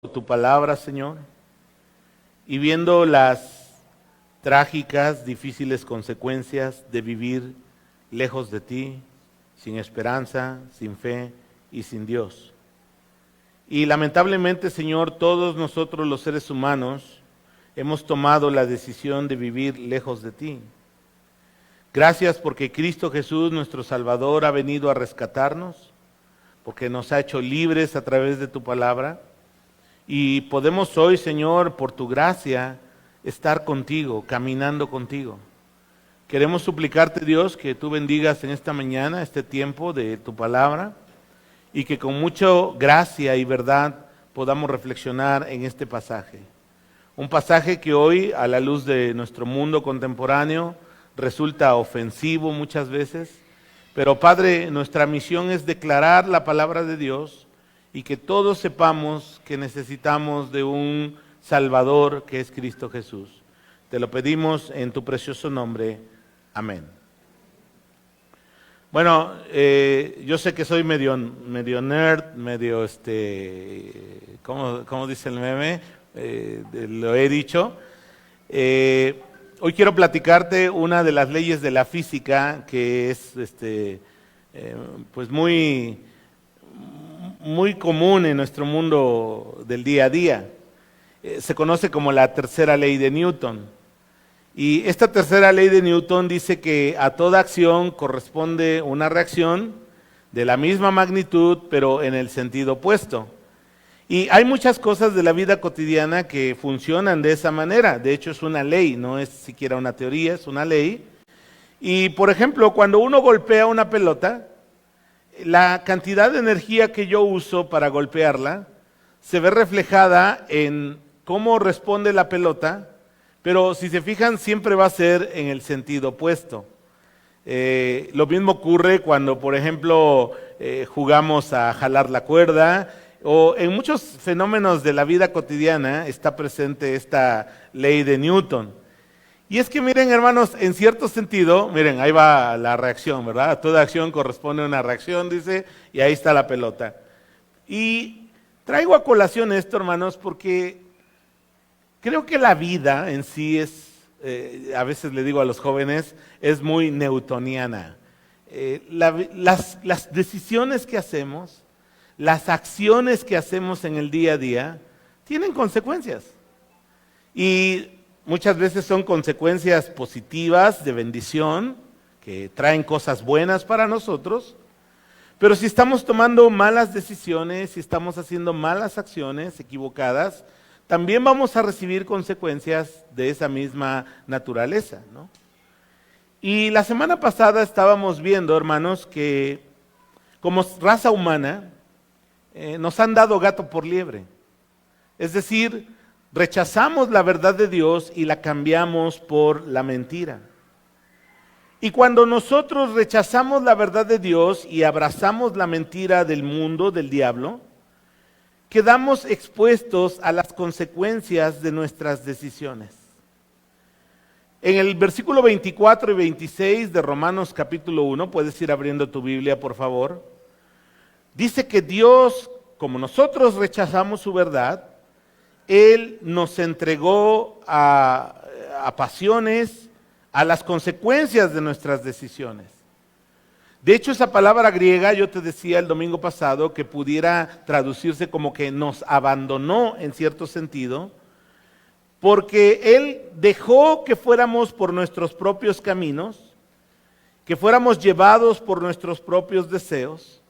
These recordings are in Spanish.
tu palabra, Señor, y viendo las trágicas, difíciles consecuencias de vivir lejos de ti, sin esperanza, sin fe y sin Dios. Y lamentablemente, Señor, todos nosotros los seres humanos hemos tomado la decisión de vivir lejos de ti. Gracias porque Cristo Jesús, nuestro Salvador, ha venido a rescatarnos, porque nos ha hecho libres a través de tu palabra. Y podemos hoy, Señor, por tu gracia, estar contigo, caminando contigo. Queremos suplicarte, Dios, que tú bendigas en esta mañana, este tiempo de tu palabra, y que con mucha gracia y verdad podamos reflexionar en este pasaje. Un pasaje que hoy, a la luz de nuestro mundo contemporáneo, resulta ofensivo muchas veces, pero Padre, nuestra misión es declarar la palabra de Dios y que todos sepamos que necesitamos de un Salvador que es Cristo Jesús. Te lo pedimos en tu precioso nombre. Amén. Bueno, yo sé que soy medio nerd, medio ¿cómo dice el meme? Lo he dicho. Hoy quiero platicarte una de las leyes de la física que es pues muy común en nuestro mundo del día a día. Se conoce como la tercera ley de Newton. Y esta tercera ley de Newton dice que a toda acción corresponde una reacción de la misma magnitud, pero en el sentido opuesto. Y hay muchas cosas de la vida cotidiana que funcionan de esa manera. De hecho, es una ley, no es siquiera una teoría, es una ley. Y, por ejemplo, cuando uno golpea una pelota, la cantidad de energía que yo uso para golpearla se ve reflejada en cómo responde la pelota, pero si se fijan siempre va a ser en el sentido opuesto. Lo mismo ocurre cuando, por ejemplo, jugamos a jalar la cuerda, o en muchos fenómenos de la vida cotidiana está presente esta ley de Newton. Y es que miren, hermanos, en cierto sentido, miren, ahí va la reacción, ¿verdad? A toda acción corresponde una reacción, dice, y ahí está la pelota. Y traigo a colación esto, hermanos, porque creo que la vida en sí es, a veces le digo a los jóvenes, es muy newtoniana. Las decisiones que hacemos, las acciones que hacemos en el día a día, tienen consecuencias. Y muchas veces son consecuencias positivas, de bendición, que traen cosas buenas para nosotros. Pero si estamos tomando malas decisiones, si estamos haciendo malas acciones equivocadas, también vamos a recibir consecuencias de esa misma naturaleza, ¿no? Y la semana pasada estábamos viendo, hermanos, que como raza humana nos han dado gato por liebre. Es decir, rechazamos la verdad de Dios y la cambiamos por la mentira. Y cuando nosotros rechazamos la verdad de Dios y abrazamos la mentira del mundo, del diablo, quedamos expuestos a las consecuencias de nuestras decisiones. En el versículo 24 y 26 de Romanos capítulo 1, puedes ir abriendo tu Biblia, por favor, dice que Dios, como nosotros rechazamos su verdad, Él nos entregó a pasiones, a las consecuencias de nuestras decisiones. De hecho, esa palabra griega, yo te decía el domingo pasado, que pudiera traducirse como que nos abandonó en cierto sentido, porque Él dejó que fuéramos por nuestros propios caminos, que fuéramos llevados por nuestros propios deseos,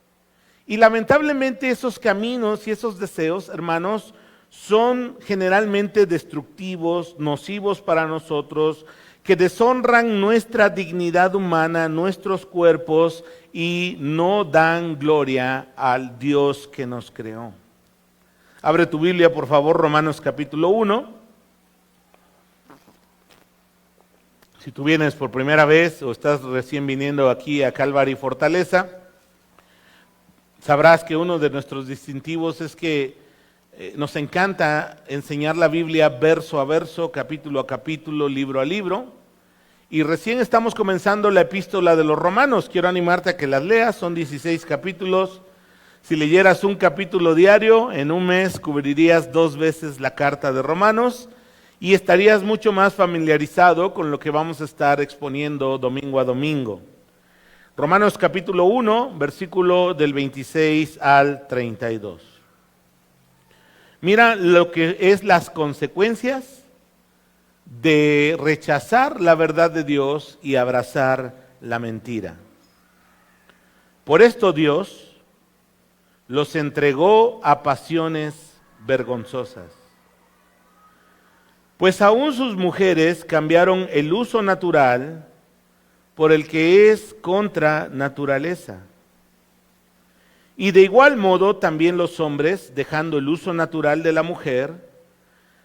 y lamentablemente esos caminos y esos deseos, hermanos, son generalmente destructivos, nocivos para nosotros, que deshonran nuestra dignidad humana, nuestros cuerpos, y no dan gloria al Dios que nos creó. Abre tu Biblia, por favor, Romanos capítulo 1. Si tú vienes por primera vez o estás recién viniendo aquí a Calvary Fortaleza, sabrás que uno de nuestros distintivos es que nos encanta enseñar la Biblia verso a verso, capítulo a capítulo, libro a libro. Y recién estamos comenzando la epístola de los Romanos. Quiero animarte a que las leas, son 16 capítulos. Si leyeras un capítulo diario, en un mes cubrirías 2 veces la carta de Romanos y estarías mucho más familiarizado con lo que vamos a estar exponiendo domingo a domingo. Romanos capítulo 1, versículo del 26 al 32. Mira lo que es las consecuencias de rechazar la verdad de Dios y abrazar la mentira. Por esto Dios los entregó a pasiones vergonzosas. Pues aún sus mujeres cambiaron el uso natural por el que es contra naturaleza. Y de igual modo también los hombres, dejando el uso natural de la mujer,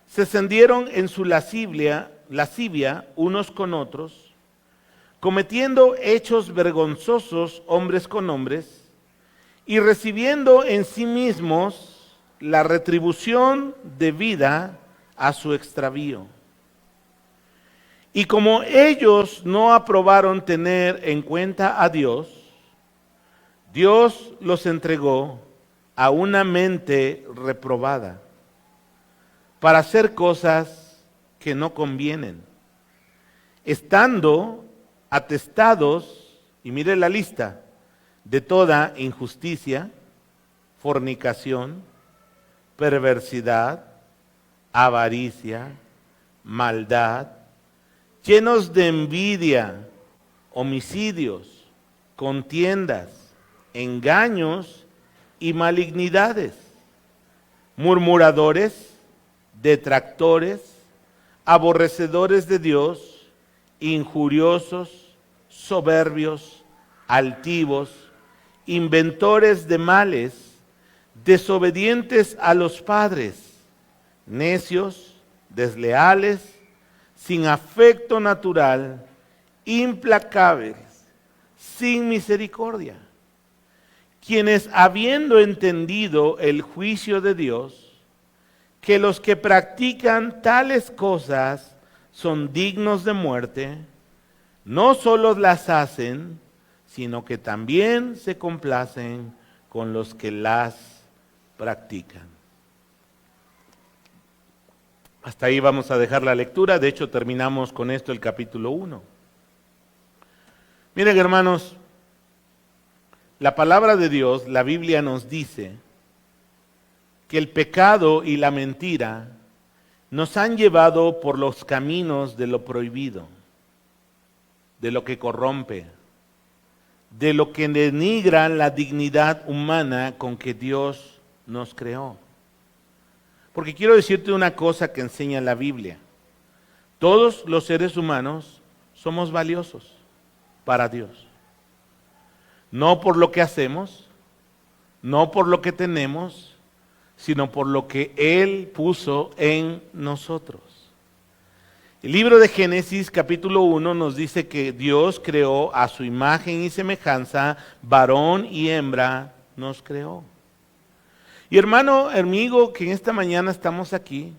se encendieron en su lascivia unos con otros, cometiendo hechos vergonzosos hombres con hombres, y recibiendo en sí mismos la retribución debida a su extravío. Y como ellos no aprobaron tener en cuenta a Dios, Dios los entregó a una mente reprobada para hacer cosas que no convienen, estando atestados, y mire la lista, de toda injusticia, fornicación, perversidad, avaricia, maldad, llenos de envidia, homicidios, contiendas, engaños y malignidades, murmuradores, detractores, aborrecedores de Dios, injuriosos, soberbios, altivos, inventores de males, desobedientes a los padres, necios, desleales, sin afecto natural, implacables, sin misericordia, quienes habiendo entendido el juicio de Dios, que los que practican tales cosas son dignos de muerte, no solo las hacen, sino que también se complacen con los que las practican. Hasta ahí vamos a dejar la lectura, de hecho terminamos con esto el capítulo 1. Miren, hermanos, la palabra de Dios, la Biblia nos dice que el pecado y la mentira nos han llevado por los caminos de lo prohibido, de lo que corrompe, de lo que denigra la dignidad humana con que Dios nos creó. Porque quiero decirte una cosa que enseña la Biblia. Todos los seres humanos somos valiosos para Dios. No por lo que hacemos, no por lo que tenemos, sino por lo que Él puso en nosotros. El libro de Génesis capítulo 1 nos dice que Dios creó a su imagen y semejanza, varón y hembra nos creó. Y hermano, amigo, que en esta mañana estamos aquí,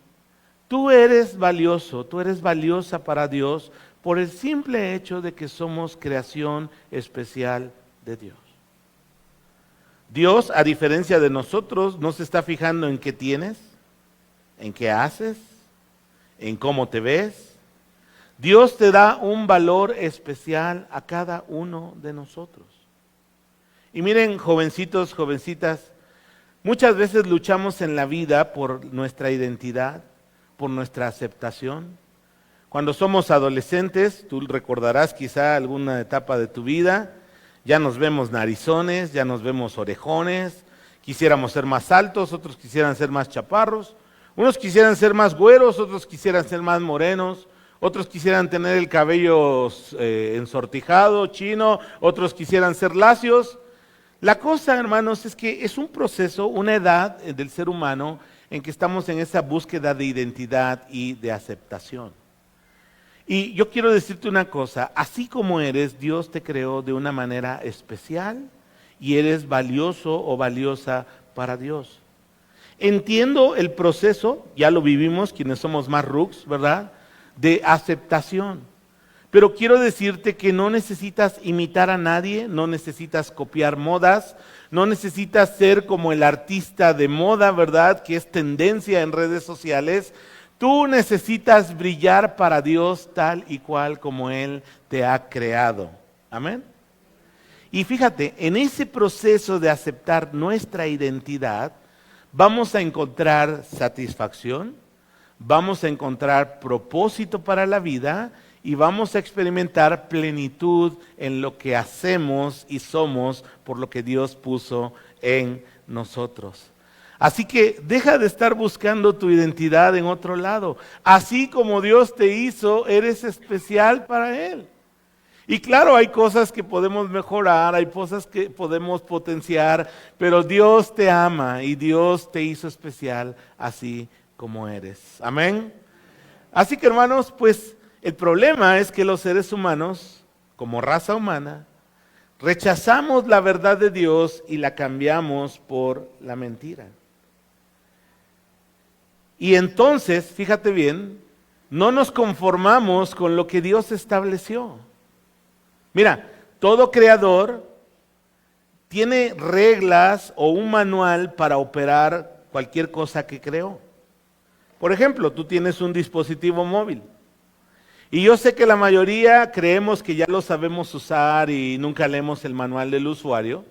tú eres valioso, tú eres valiosa para Dios por el simple hecho de que somos creación especial de Dios. Dios, a diferencia de nosotros, no se está fijando en qué tienes, en qué haces, en cómo te ves. Dios te da un valor especial a cada uno de nosotros. Y miren, jovencitos, jovencitas, muchas veces luchamos en la vida por nuestra identidad, por nuestra aceptación. Cuando somos adolescentes, tú recordarás quizá alguna etapa de tu vida, ya nos vemos narizones, ya nos vemos orejones, quisiéramos ser más altos, otros quisieran ser más chaparros, unos quisieran ser más güeros, otros quisieran ser más morenos, otros quisieran tener el cabello ensortijado, chino, otros quisieran ser lacios. La cosa, hermanos, es que es un proceso, una edad del ser humano en que estamos en esa búsqueda de identidad y de aceptación. Y yo quiero decirte una cosa, así como eres, Dios te creó de una manera especial y eres valioso o valiosa para Dios. Entiendo el proceso, ya lo vivimos quienes somos más rucs, ¿verdad?, de aceptación. Pero quiero decirte que no necesitas imitar a nadie, no necesitas copiar modas, no necesitas ser como el artista de moda, ¿verdad? Que es tendencia en redes sociales. Tú necesitas brillar para Dios tal y cual como Él te ha creado. Amén. Y fíjate, en ese proceso de aceptar nuestra identidad, vamos a encontrar satisfacción, vamos a encontrar propósito para la vida y vamos a experimentar plenitud en lo que hacemos y somos por lo que Dios puso en nosotros. Así que deja de estar buscando tu identidad en otro lado. Así como Dios te hizo, eres especial para Él. Y claro, hay cosas que podemos mejorar, hay cosas que podemos potenciar, pero Dios te ama y Dios te hizo especial así como eres. Amén. Así que hermanos, pues el problema es que los seres humanos, como raza humana, rechazamos la verdad de Dios y la cambiamos por la mentira. Y entonces, fíjate bien, no nos conformamos con lo que Dios estableció. Mira, todo creador tiene reglas o un manual para operar cualquier cosa que creó. Por ejemplo, tú tienes un dispositivo móvil. Y yo sé que la mayoría creemos que ya lo sabemos usar y nunca leemos el manual del usuario.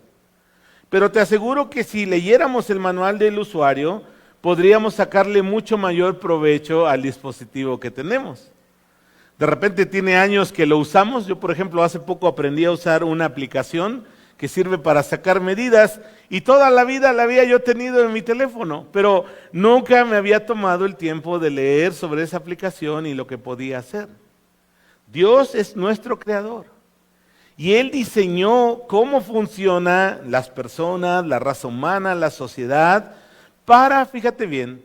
Pero te aseguro que si leyéramos el manual del usuario, podríamos sacarle mucho mayor provecho al dispositivo que tenemos. De repente tiene años que lo usamos. Yo, por ejemplo, hace poco aprendí a usar una aplicación que sirve para sacar medidas y toda la vida la había yo tenido en mi teléfono, pero nunca me había tomado el tiempo de leer sobre esa aplicación y lo que podía hacer. Dios es nuestro creador y Él diseñó cómo funcionan las personas, la raza humana, la sociedad, para, fíjate bien,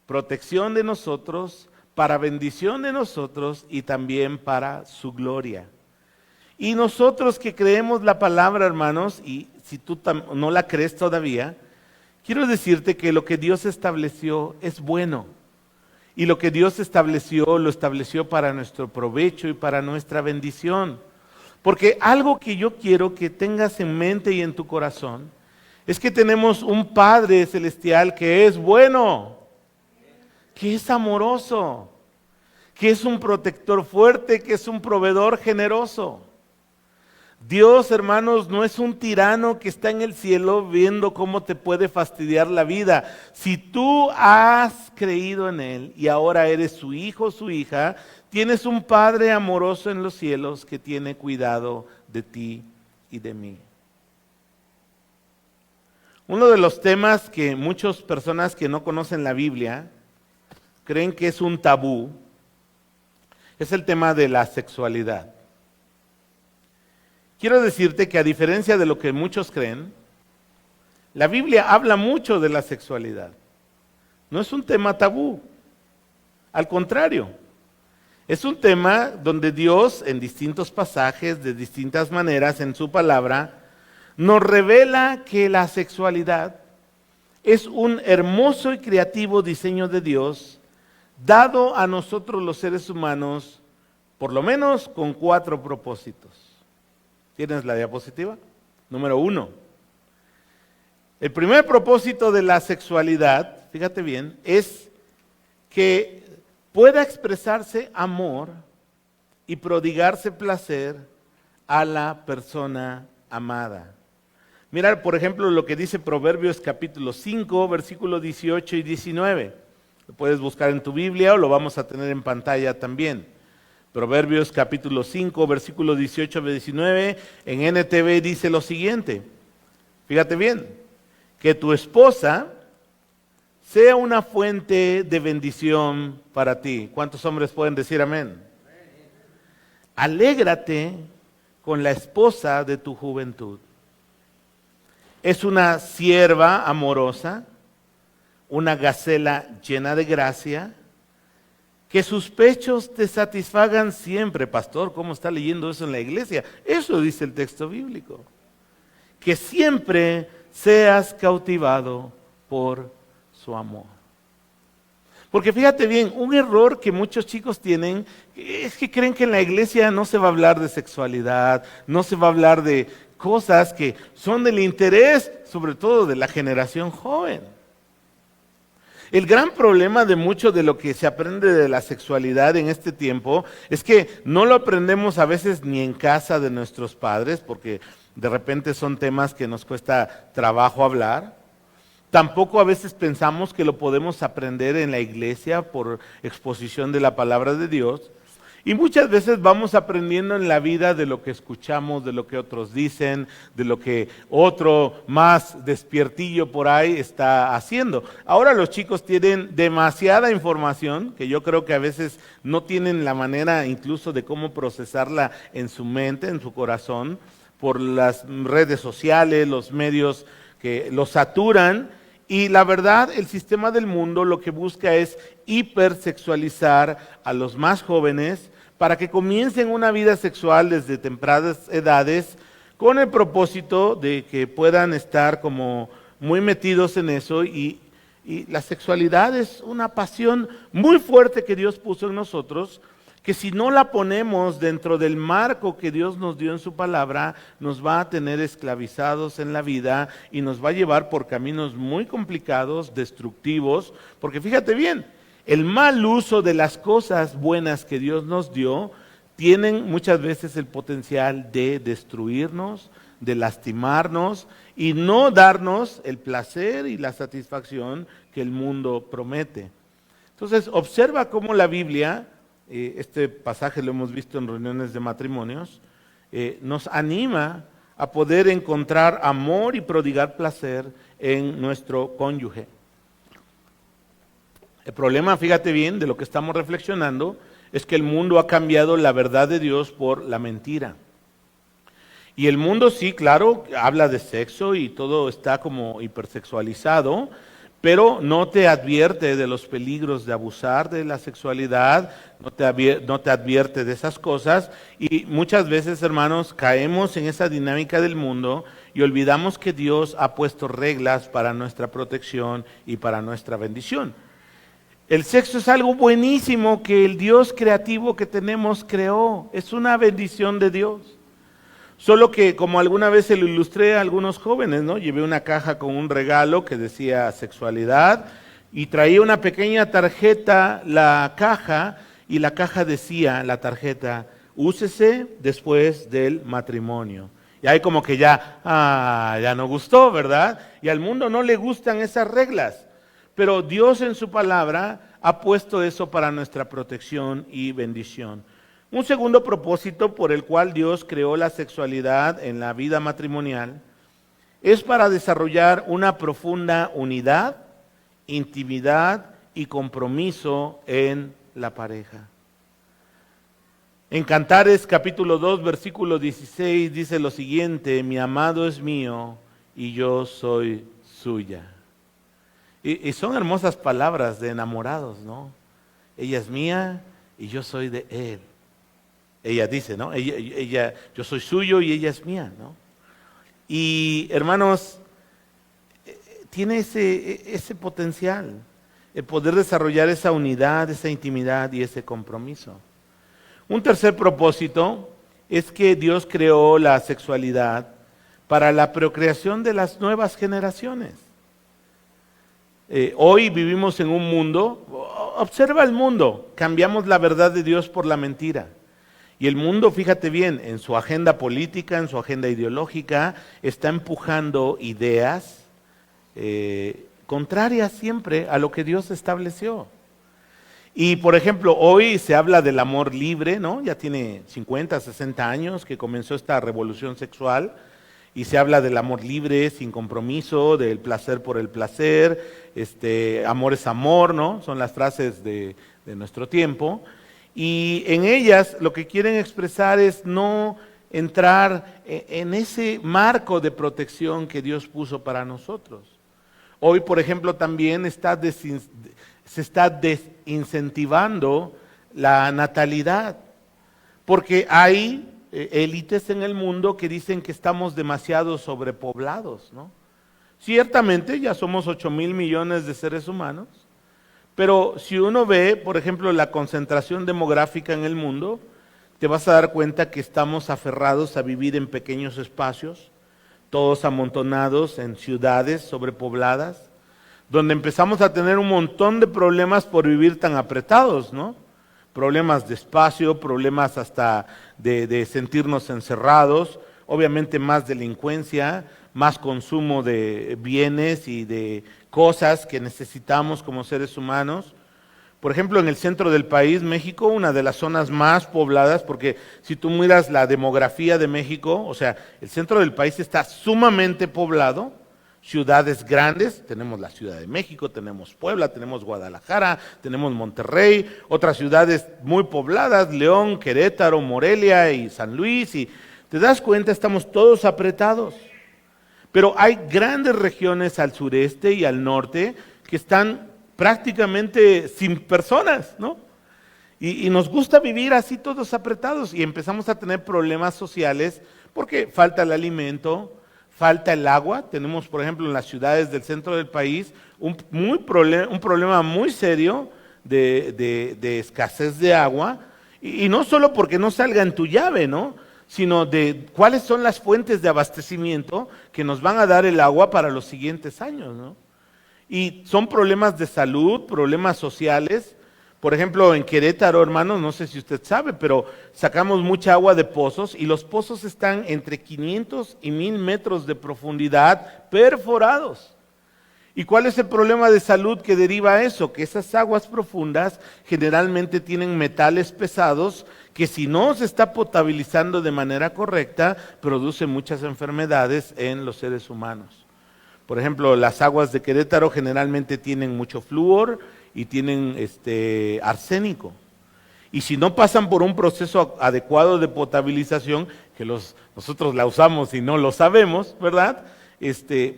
protección de nosotros, para bendición de nosotros y también para su gloria. Y nosotros que creemos la palabra, hermanos, y si tú no la crees todavía, quiero decirte que lo que Dios estableció es bueno. Y lo que Dios estableció, lo estableció para nuestro provecho y para nuestra bendición. Porque algo que yo quiero que tengas en mente y en tu corazón, es que tenemos un Padre celestial que es bueno, que es amoroso, que es un protector fuerte, que es un proveedor generoso. Dios, hermanos, no es un tirano que está en el cielo viendo cómo te puede fastidiar la vida. Si tú has creído en Él y ahora eres su hijo o su hija, tienes un Padre amoroso en los cielos que tiene cuidado de ti y de mí. Uno de los temas que muchas personas que no conocen la Biblia creen que es un tabú es el tema de la sexualidad. Quiero decirte que a diferencia de lo que muchos creen, la Biblia habla mucho de la sexualidad. No es un tema tabú. Al contrario, es un tema donde Dios en distintos pasajes, de distintas maneras en su palabra, nos revela que la sexualidad es un hermoso y creativo diseño de Dios, dado a nosotros los seres humanos, por lo menos con 4 propósitos. ¿Tienes la diapositiva? Número 1. El primer propósito de la sexualidad, fíjate bien, es que pueda expresarse amor y prodigarse placer a la persona amada. Mira, por ejemplo, lo que dice Proverbios capítulo 5, versículos 18 y 19. Lo puedes buscar en tu Biblia o lo vamos a tener en pantalla también. Proverbios capítulo 5, versículos 18 y 19, en NTV dice lo siguiente. Fíjate bien, que tu esposa sea una fuente de bendición para ti. ¿Cuántos hombres pueden decir amén? Alégrate con la esposa de tu juventud. Es una sierva amorosa, una gacela llena de gracia, que sus pechos te satisfagan siempre. Pastor, ¿cómo está leyendo eso en la iglesia? Eso dice el texto bíblico. Que siempre seas cautivado por su amor. Porque fíjate bien, un error que muchos chicos tienen es que creen que en la iglesia no se va a hablar de sexualidad, no se va a hablar de cosas que son del interés, sobre todo de la generación joven. El gran problema de mucho de lo que se aprende de la sexualidad en este tiempo es que no lo aprendemos a veces ni en casa de nuestros padres, porque de repente son temas que nos cuesta trabajo hablar. Tampoco a veces pensamos que lo podemos aprender en la iglesia por exposición de la palabra de Dios. Y muchas veces vamos aprendiendo en la vida de lo que escuchamos, de lo que otros dicen, de lo que otro más despiertillo por ahí está haciendo. Ahora los chicos tienen demasiada información que yo creo que a veces no tienen la manera incluso de cómo procesarla en su mente, en su corazón, por las redes sociales, los medios que los saturan. Y la verdad, el sistema del mundo lo que busca es hipersexualizar a los más jóvenes para que comiencen una vida sexual desde tempranas edades con el propósito de que puedan estar como muy metidos en eso y la sexualidad es una pasión muy fuerte que Dios puso en nosotros, que si no la ponemos dentro del marco que Dios nos dio en su palabra, nos va a tener esclavizados en la vida y nos va a llevar por caminos muy complicados, destructivos, porque fíjate bien, el mal uso de las cosas buenas que Dios nos dio tienen muchas veces el potencial de destruirnos, de lastimarnos y no darnos el placer y la satisfacción que el mundo promete. Entonces, observa cómo la Biblia, este pasaje lo hemos visto en reuniones de matrimonios, nos anima a poder encontrar amor y prodigar placer en nuestro cónyuge. El problema, fíjate bien, de lo que estamos reflexionando, es que el mundo ha cambiado la verdad de Dios por la mentira. Y el mundo sí, claro, habla de sexo y todo está como hipersexualizado, pero no te advierte de los peligros de abusar de la sexualidad, no te advierte de esas cosas y muchas veces, hermanos, caemos en esa dinámica del mundo y olvidamos que Dios ha puesto reglas para nuestra protección y para nuestra bendición. El sexo es algo buenísimo que el Dios creativo que tenemos creó, es una bendición de Dios. Solo que, como alguna vez se lo ilustré a algunos jóvenes, ¿no? Llevé una caja con un regalo que decía sexualidad y traía una pequeña tarjeta, la caja, y la caja decía, la tarjeta, úsese después del matrimonio. Y ahí como que ya no gustó, ¿verdad? Y al mundo no le gustan esas reglas. Pero Dios en su palabra ha puesto eso para nuestra protección y bendición. Un segundo propósito por el cual Dios creó la sexualidad en la vida matrimonial es para desarrollar una profunda unidad, intimidad y compromiso en la pareja. En Cantares capítulo 2 versículo 16 dice lo siguiente: mi amado es mío y yo soy suya. Y son hermosas palabras de enamorados, ¿no? Ella es mía y yo soy de él. Ella dice, ¿no? Yo soy suyo y ella es mía, ¿no? Y hermanos, tiene ese potencial, el poder desarrollar esa unidad, esa intimidad y ese compromiso. Un tercer propósito es que Dios creó la sexualidad para la procreación de las nuevas generaciones. Hoy vivimos en un mundo, observa el mundo, cambiamos la verdad de Dios por la mentira. Y el mundo, fíjate bien, en su agenda política, en su agenda ideológica, está empujando ideas contrarias siempre a lo que Dios estableció. Y por ejemplo, hoy se habla del amor libre, ¿no? Ya tiene 50, 60 años que comenzó esta revolución sexual. Y se habla del amor libre, sin compromiso, del placer por el placer, amor es amor, ¿no? Son las frases de nuestro tiempo. Y en ellas lo que quieren expresar es no entrar en ese marco de protección que Dios puso para nosotros. Hoy, por ejemplo, también se está desincentivando la natalidad, porque hay élites en el mundo que dicen que estamos demasiado sobrepoblados, ¿no? Ciertamente ya somos 8,000 millones de seres humanos, Pero si uno ve, por ejemplo, la concentración demográfica en el mundo, te vas a dar cuenta que estamos aferrados a vivir en pequeños espacios, todos amontonados en ciudades sobrepobladas, donde empezamos a tener un montón de problemas por vivir tan apretados, ¿no? Problemas de espacio, problemas hasta de sentirnos encerrados, obviamente más delincuencia, más consumo de bienes y de cosas que necesitamos como seres humanos. Por ejemplo, en el centro del país, México, una de las zonas más pobladas, porque si tú miras la demografía de México, o sea, el centro del país está sumamente poblado, ciudades grandes, tenemos la Ciudad de México, tenemos Puebla, tenemos Guadalajara, tenemos Monterrey, otras ciudades muy pobladas, León, Querétaro, Morelia y San Luis, y te das cuenta, estamos todos apretados. Pero hay grandes regiones al sureste y al norte que están prácticamente sin personas, ¿no? Y nos gusta vivir así todos apretados y empezamos a tener problemas sociales porque falta el alimento, falta el agua. Tenemos, por ejemplo, en las ciudades del centro del país un problema muy serio de escasez de agua y no solo porque no salga en tu llave, ¿no? Sino de cuáles son las fuentes de abastecimiento que nos van a dar el agua para los siguientes años, ¿no? Y son problemas de salud, problemas sociales. Por ejemplo, en Querétaro, hermanos, no sé si usted sabe, pero sacamos mucha agua de pozos y los pozos están entre 500 y 1000 metros de profundidad perforados. ¿Y cuál es el problema de salud que deriva a eso? Que esas aguas profundas generalmente tienen metales pesados que si no se está potabilizando de manera correcta, produce muchas enfermedades en los seres humanos. Por ejemplo, las aguas de Querétaro generalmente tienen mucho flúor y tienen arsénico. Y si no pasan por un proceso adecuado de potabilización, que nosotros la usamos y no lo sabemos, ¿verdad?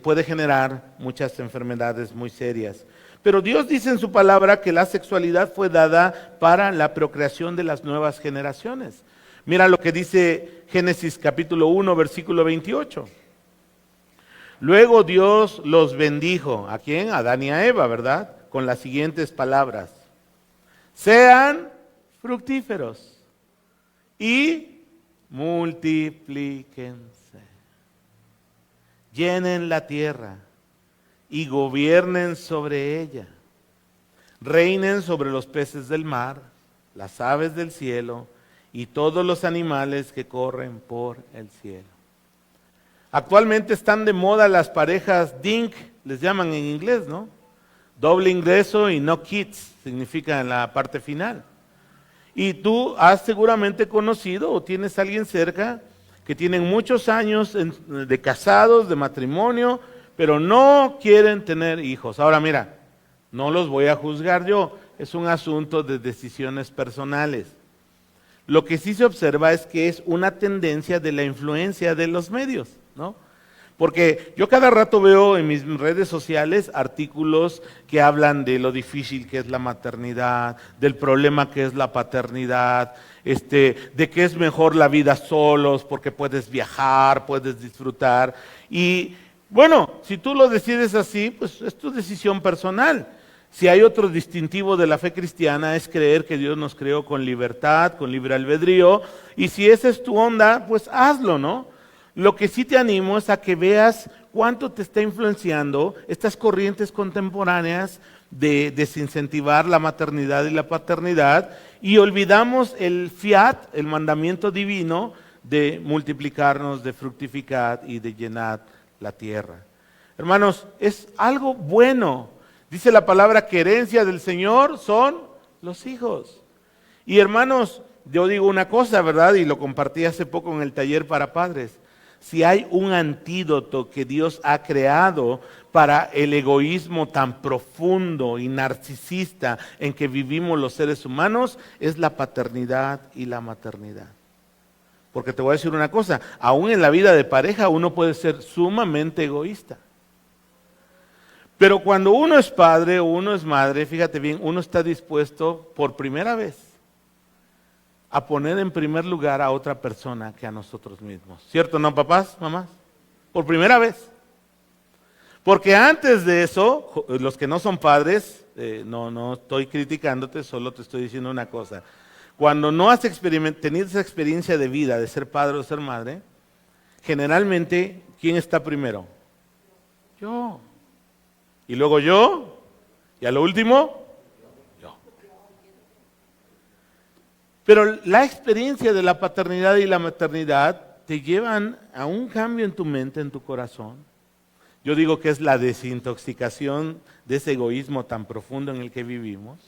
Puede generar muchas enfermedades muy serias. Pero Dios dice en su palabra que la sexualidad fue dada para la procreación de las nuevas generaciones. Mira lo que dice Génesis capítulo 1, versículo 28. Luego Dios los bendijo. ¿A quién? A Adán y a Eva, ¿verdad? Con las siguientes palabras. Sean fructíferos y multiplíquense. Llenen la tierra y gobiernen sobre ella. Reinen sobre los peces del mar, las aves del cielo y todos los animales que corren por el cielo. Actualmente están de moda las parejas DINK, les llaman en inglés, ¿no? Doble ingreso y no kids, significa en la parte final. Y tú has seguramente conocido o tienes a alguien cerca que tienen muchos años de casados, de matrimonio, pero no quieren tener hijos. Ahora mira, no los voy a juzgar yo, es un asunto de decisiones personales. Lo que sí se observa es que es una tendencia de la influencia de los medios, ¿no? Porque yo cada rato veo en mis redes sociales artículos que hablan de lo difícil que es la maternidad, del problema que es la paternidad, de que es mejor la vida solos porque puedes viajar, puedes disfrutar. Y bueno, si tú lo decides así, pues es tu decisión personal. Si hay otro distintivo de la fe cristiana es creer que Dios nos creó con libertad, con libre albedrío, y si esa es tu onda, pues hazlo, ¿no? Lo que sí te animo es a que veas cuánto te está influenciando estas corrientes contemporáneas de desincentivar la maternidad y la paternidad y olvidamos el fiat, el mandamiento divino de multiplicarnos, de fructificar y de llenar la tierra. Hermanos, es algo bueno. Dice la palabra que herencia del Señor son los hijos. Y hermanos, yo digo una cosa, ¿verdad? Y lo compartí hace poco en el taller para padres. Si hay un antídoto que Dios ha creado para el egoísmo tan profundo y narcisista en que vivimos los seres humanos, es la paternidad y la maternidad. Porque te voy a decir una cosa, aún en la vida de pareja uno puede ser sumamente egoísta. Pero cuando uno es padre o uno es madre, fíjate bien, uno está dispuesto por primera vez a poner en primer lugar a otra persona que a nosotros mismos. ¿Cierto, no, papás, mamás? Por primera vez. Porque antes de eso, los que no son padres, no estoy criticándote, solo te estoy diciendo una cosa. Cuando no has tenido esa experiencia de vida, de ser padre o ser madre, generalmente, ¿quién está primero? Yo. Y luego yo, y a lo último, yo. Pero la experiencia de la paternidad y la maternidad te llevan a un cambio en tu mente, en tu corazón. Yo digo que es la desintoxicación de ese egoísmo tan profundo en el que vivimos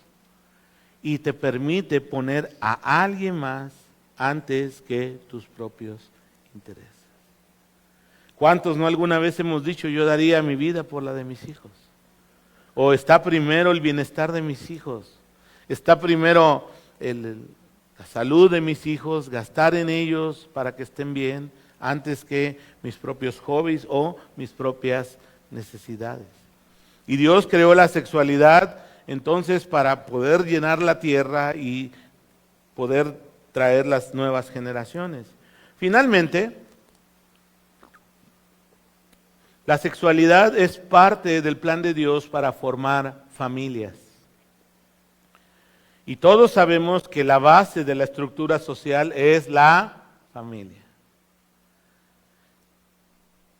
y te permite poner a alguien más antes que tus propios intereses. ¿Cuántos no alguna vez hemos dicho, yo daría mi vida por la de mis hijos? O está primero el bienestar de mis hijos, está primero la salud de mis hijos, gastar en ellos para que estén bien, antes que mis propios hobbies o mis propias necesidades. Y Dios creó la sexualidad entonces para poder llenar la tierra y poder traer las nuevas generaciones. Finalmente, la sexualidad es parte del plan de Dios para formar familias. Y todos sabemos que la base de la estructura social es la familia.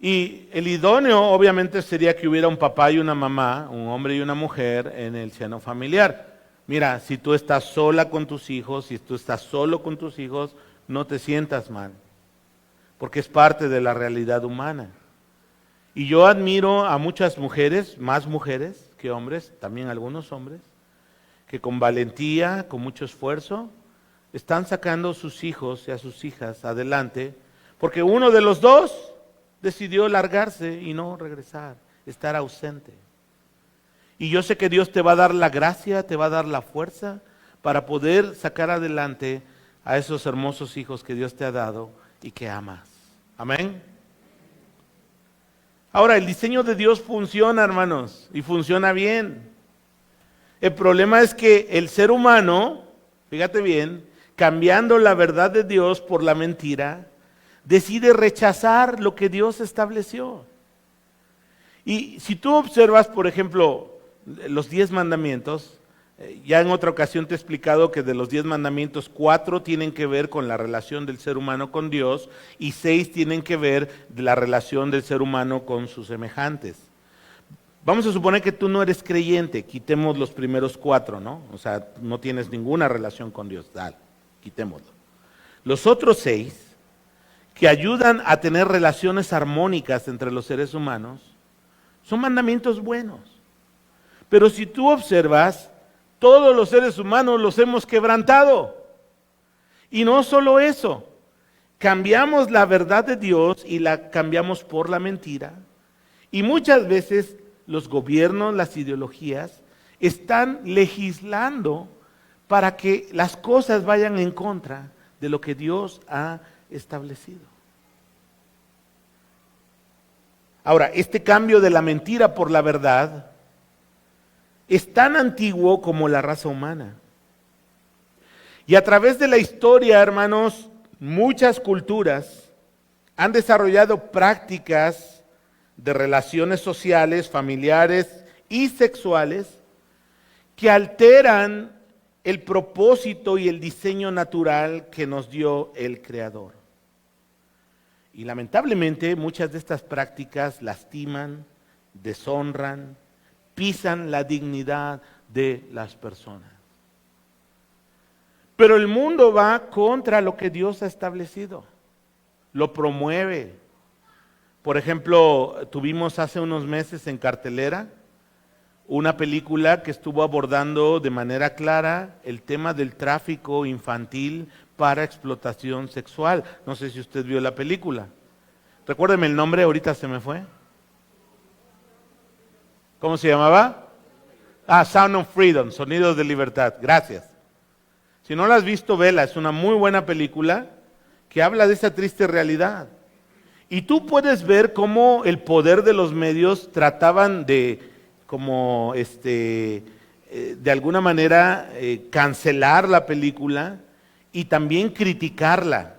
Y el idóneo obviamente sería que hubiera un papá y una mamá, un hombre y una mujer en el seno familiar. Mira, si tú estás sola con tus hijos, si tú estás solo con tus hijos, no te sientas mal, porque es parte de la realidad humana. Y yo admiro a muchas mujeres, más mujeres que hombres, también algunos hombres, que con valentía, con mucho esfuerzo, están sacando a sus hijos y a sus hijas adelante, porque uno de los dos decidió largarse y no regresar, estar ausente. Y yo sé que Dios te va a dar la gracia, te va a dar la fuerza para poder sacar adelante a esos hermosos hijos que Dios te ha dado y que amas. Amén. Ahora, el diseño de Dios funciona, hermanos, y funciona bien. El problema es que el ser humano, fíjate bien, cambiando la verdad de Dios por la mentira, decide rechazar lo que Dios estableció. Y si tú observas, por ejemplo, los 10 mandamientos, ya en otra ocasión te he explicado que de los 10 mandamientos, 4 tienen que ver con la relación del ser humano con Dios y 6 tienen que ver de la relación del ser humano con sus semejantes. Vamos a suponer que tú no eres creyente, quitemos los primeros 4, ¿no? O sea, no tienes ninguna relación con Dios, dale, quitémoslo. Los otros 6 que ayudan a tener relaciones armónicas entre los seres humanos, son mandamientos buenos. Pero si tú observas, todos los seres humanos los hemos quebrantado. Y no solo eso, cambiamos la verdad de Dios y la cambiamos por la mentira. Y muchas veces los gobiernos, las ideologías, están legislando para que las cosas vayan en contra de lo que Dios ha establecido. Ahora, este cambio de la mentira por la verdad es tan antiguo como la raza humana. Y a través de la historia, hermanos, muchas culturas han desarrollado prácticas de relaciones sociales, familiares y sexuales que alteran el propósito y el diseño natural que nos dio el Creador. Y lamentablemente muchas de estas prácticas lastiman, deshonran, pisan la dignidad de las personas. Pero el mundo va contra lo que Dios ha establecido, lo promueve. Por ejemplo, tuvimos hace unos meses en cartelera una película que estuvo abordando de manera clara el tema del tráfico infantil para explotación sexual. No sé si usted vio la película. Recuérdeme el nombre, ahorita se me fue. ¿Cómo se llamaba? Sound of Freedom, Sonidos de Libertad. Gracias. Si no la has visto, vela. Es una muy buena película que habla de esa triste realidad. Y tú puedes ver cómo el poder de los medios trataban de de alguna manera cancelar la película y también criticarla.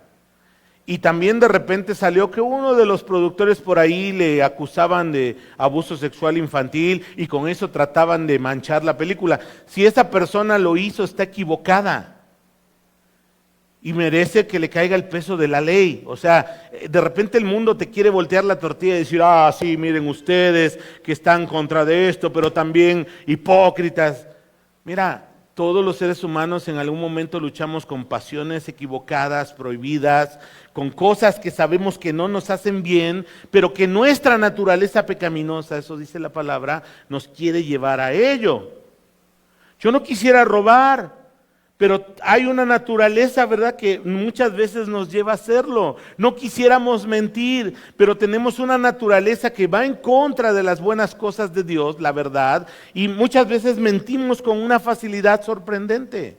Y también de repente salió que uno de los productores por ahí le acusaban de abuso sexual infantil y con eso trataban de manchar la película. Si esa persona lo hizo, está equivocada y merece que le caiga el peso de la ley. O sea, de repente el mundo te quiere voltear la tortilla y decir, sí, miren ustedes que están contra de esto, pero también hipócritas. Mira, todos los seres humanos en algún momento luchamos con pasiones equivocadas, prohibidas, con cosas que sabemos que no nos hacen bien, pero que nuestra naturaleza pecaminosa, eso dice la palabra, nos quiere llevar a ello. Yo no quisiera robar, pero hay una naturaleza, ¿verdad?, que muchas veces nos lleva a hacerlo. No quisiéramos mentir, pero tenemos una naturaleza que va en contra de las buenas cosas de Dios, la verdad, y muchas veces mentimos con una facilidad sorprendente.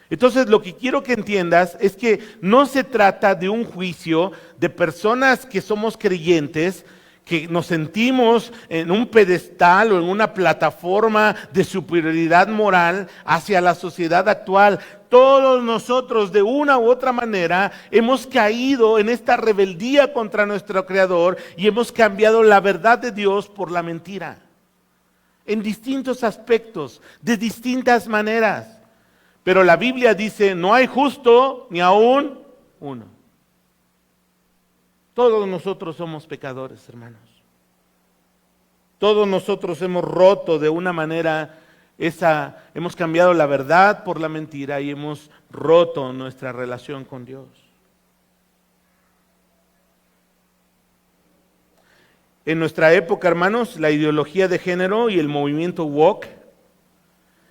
Entonces, lo que quiero que entiendas es que no se trata de un juicio de personas que somos creyentes, que nos sentimos en un pedestal o en una plataforma de superioridad moral hacia la sociedad actual. Todos nosotros de una u otra manera hemos caído en esta rebeldía contra nuestro Creador y hemos cambiado la verdad de Dios por la mentira. En distintos aspectos, de distintas maneras. Pero la Biblia dice, no hay justo ni aún uno. Todos nosotros somos pecadores, hermanos. Todos nosotros hemos roto de una manera hemos cambiado la verdad por la mentira y hemos roto nuestra relación con Dios. En nuestra época, hermanos, la ideología de género y el movimiento woke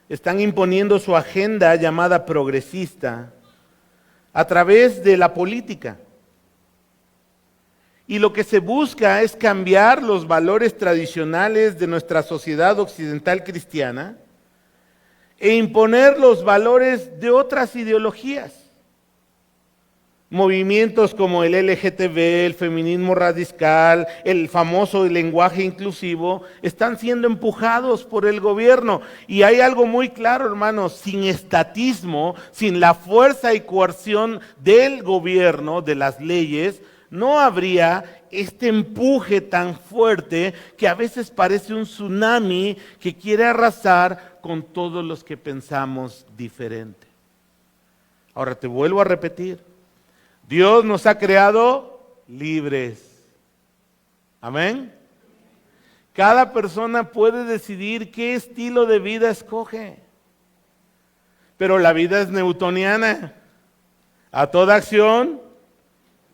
están imponiendo su agenda llamada progresista a través de la política. Y lo que se busca es cambiar los valores tradicionales de nuestra sociedad occidental cristiana e imponer los valores de otras ideologías. Movimientos como el LGTB, el feminismo radical, el famoso lenguaje inclusivo, están siendo empujados por el gobierno. Y hay algo muy claro, hermanos, sin estatismo, sin la fuerza y coerción del gobierno, de las leyes, no habría este empuje tan fuerte que a veces parece un tsunami que quiere arrasar con todos los que pensamos diferente. Ahora te vuelvo a repetir, Dios nos ha creado libres. Amén. Cada persona puede decidir qué estilo de vida escoge. Pero la vida es newtoniana. A toda acción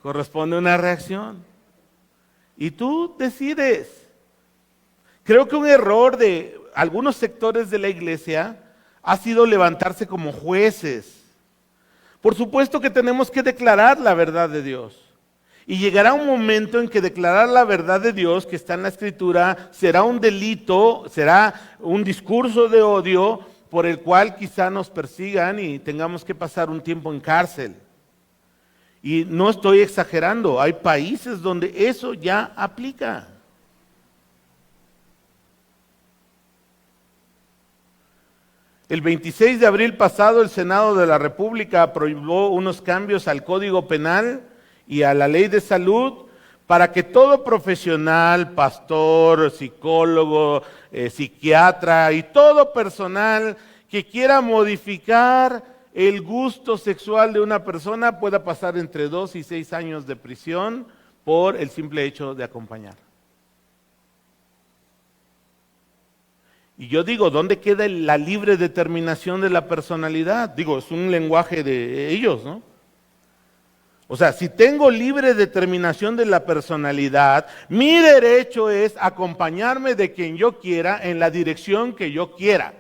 corresponde una reacción. Y tú decides. Creo que un error de algunos sectores de la iglesia ha sido levantarse como jueces. Por supuesto que tenemos que declarar la verdad de Dios. Y llegará un momento en que declarar la verdad de Dios que está en la Escritura será un delito, será un discurso de odio por el cual quizá nos persigan y tengamos que pasar un tiempo en cárcel. Y no estoy exagerando, hay países donde eso ya aplica. El 26 de abril pasado, el Senado de la República aprobó unos cambios al Código Penal y a la Ley de Salud para que todo profesional, pastor, psicólogo, psiquiatra y todo personal que quiera modificar el gusto sexual de una persona pueda pasar entre 2 y 6 años de prisión por el simple hecho de acompañar. Y yo digo, ¿dónde queda la libre determinación de la personalidad? Digo, es un lenguaje de ellos, ¿no? O sea, si tengo libre determinación de la personalidad, mi derecho es acompañarme de quien yo quiera en la dirección que yo quiera.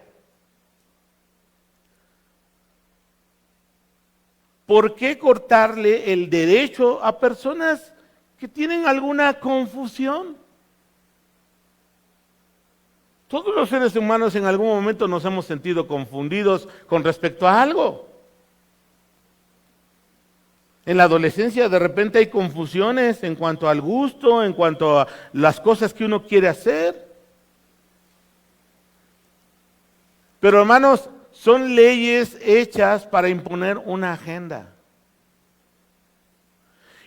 ¿Por qué cortarle el derecho a personas que tienen alguna confusión? Todos los seres humanos en algún momento nos hemos sentido confundidos con respecto a algo. En la adolescencia de repente hay confusiones en cuanto al gusto, en cuanto a las cosas que uno quiere hacer. Pero hermanos, son leyes hechas para imponer una agenda.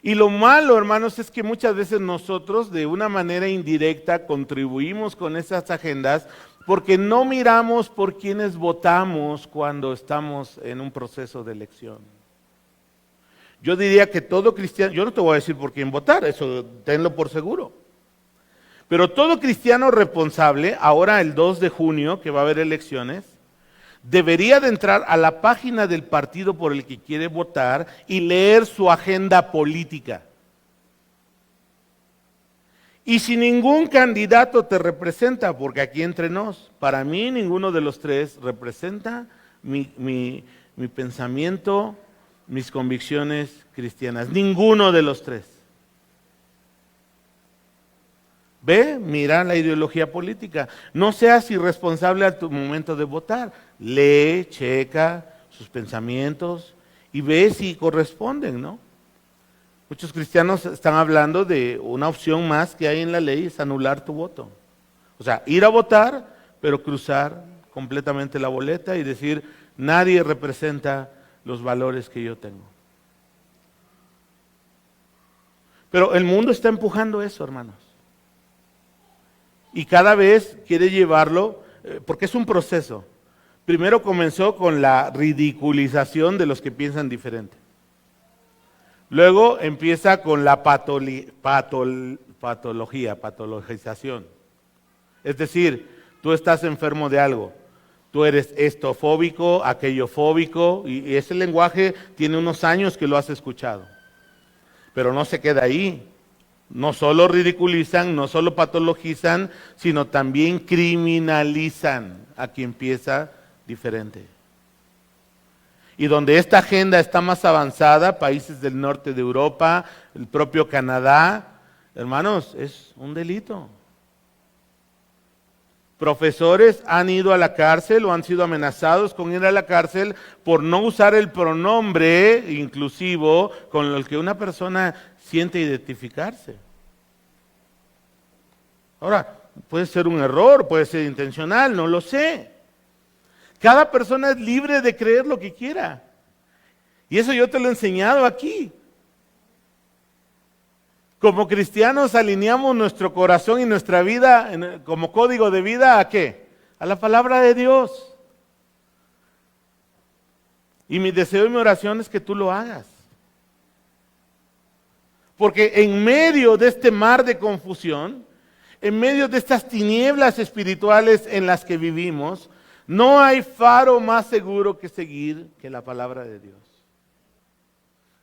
Y lo malo, hermanos, es que muchas veces nosotros de una manera indirecta contribuimos con esas agendas porque no miramos por quienes votamos cuando estamos en un proceso de elección. Yo diría que todo cristiano, yo no te voy a decir por quién votar, eso tenlo por seguro. Pero todo cristiano responsable, ahora el 2 de junio, que va a haber elecciones, debería de entrar a la página del partido por el que quiere votar y leer su agenda política. Y si ningún candidato te representa, porque aquí entre nos, para mí ninguno de los tres representa mi pensamiento, mis convicciones cristianas. Ninguno de los tres. Ve, mira la ideología política. No seas irresponsable a tu momento de votar. Lee, checa sus pensamientos y ve si corresponden, ¿no? Muchos cristianos están hablando de una opción más que hay en la ley, es anular tu voto. O sea, ir a votar, pero cruzar completamente la boleta y decir, nadie representa los valores que yo tengo. Pero el mundo está empujando eso, hermanos. Y cada vez quiere llevarlo, porque es un proceso. Primero comenzó con la ridiculización de los que piensan diferente. Luego empieza con la patologización. Es decir, tú estás enfermo de algo. Tú eres estofóbico, aquellofóbico, y ese lenguaje tiene unos años que lo has escuchado. Pero no se queda ahí. No solo ridiculizan, no solo patologizan, sino también criminalizan a quien piensa diferente. Y donde esta agenda está más avanzada, países del norte de Europa, el propio Canadá, hermanos, es un delito. Profesores han ido a la cárcel o han sido amenazados con ir a la cárcel por no usar el pronombre inclusivo con el que una persona siente identificarse. Ahora, puede ser un error, puede ser intencional, no lo sé. Cada persona es libre de creer lo que quiera. Y eso yo te lo he enseñado aquí. Como cristianos alineamos nuestro corazón y nuestra vida como código de vida ¿a qué? A la palabra de Dios. Y mi deseo y mi oración es que tú lo hagas. Porque en medio de este mar de confusión, en medio de estas tinieblas espirituales en las que vivimos, no hay faro más seguro que seguir que la palabra de Dios.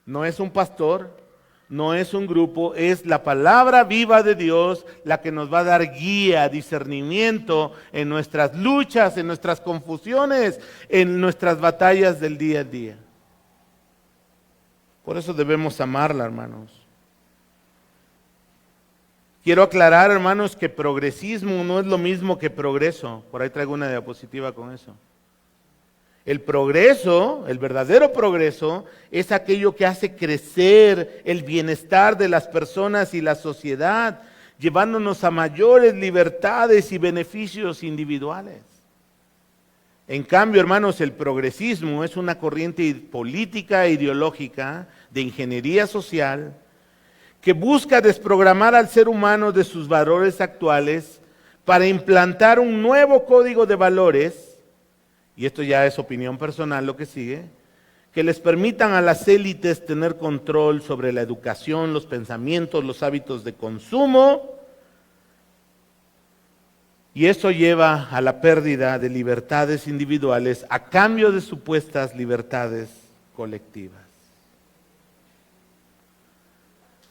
No es un pastor, no es un grupo, es la palabra viva de Dios la que nos va a dar guía, discernimiento en nuestras luchas, en nuestras confusiones, en nuestras batallas del día a día. Por eso debemos amarla, hermanos. Quiero aclarar, hermanos, que progresismo no es lo mismo que progreso. Por ahí traigo una diapositiva con eso. El progreso, el verdadero progreso, es aquello que hace crecer el bienestar de las personas y la sociedad, llevándonos a mayores libertades y beneficios individuales. En cambio, hermanos, el progresismo es una corriente política e ideológica de ingeniería social que busca desprogramar al ser humano de sus valores actuales para implantar un nuevo código de valores, y esto ya es opinión personal lo que sigue, que les permitan a las élites tener control sobre la educación, los pensamientos, los hábitos de consumo, y eso lleva a la pérdida de libertades individuales a cambio de supuestas libertades colectivas.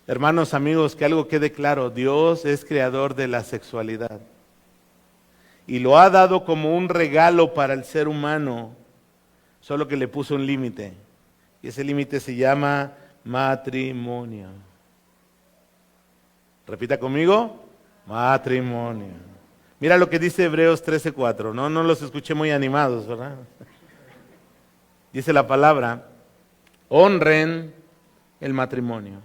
Hermanos, amigos, que algo quede claro, Dios es creador de la sexualidad y lo ha dado como un regalo para el ser humano, solo que le puso un límite, y ese límite se llama matrimonio. Repita conmigo, matrimonio. Mira lo que dice Hebreos 13:4, no los escuché muy animados, ¿verdad? Dice la palabra, honren el matrimonio.